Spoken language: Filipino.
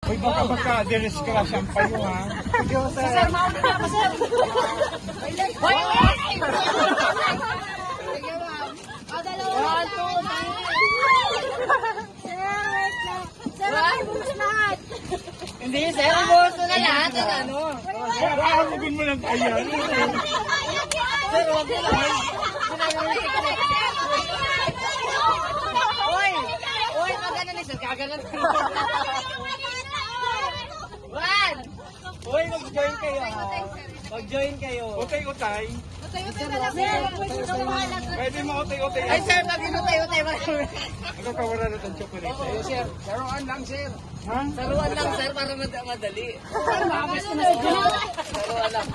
Uy, baka discretion pa yun, ha? Sir, mauna na ako, sir. Hoy! Sige, ma'am. Dalawa lang. Sir, wait lang. Sir, may bukas lahat. Hindi, sir. Bukas na lahat. Ano? Hahamugin mo lang tayo. Sir, huwag na lang. Hoy! Hoy, kaganan ni sir. Kaganan. Juan! Hoy, mag-join kayo, ha? Mag-join kayo. Utay-utay. Utay-utay na lang, sir. Pwede mo utay-utay. Ay, sir, mag-inutay-utay ba? Ano ka wala na ng chocolate? Oo, sir. Saruan lang, sir. Ha? Saruan lang, sir, para madali. Sir, makamas ko na si John. Saruan lang.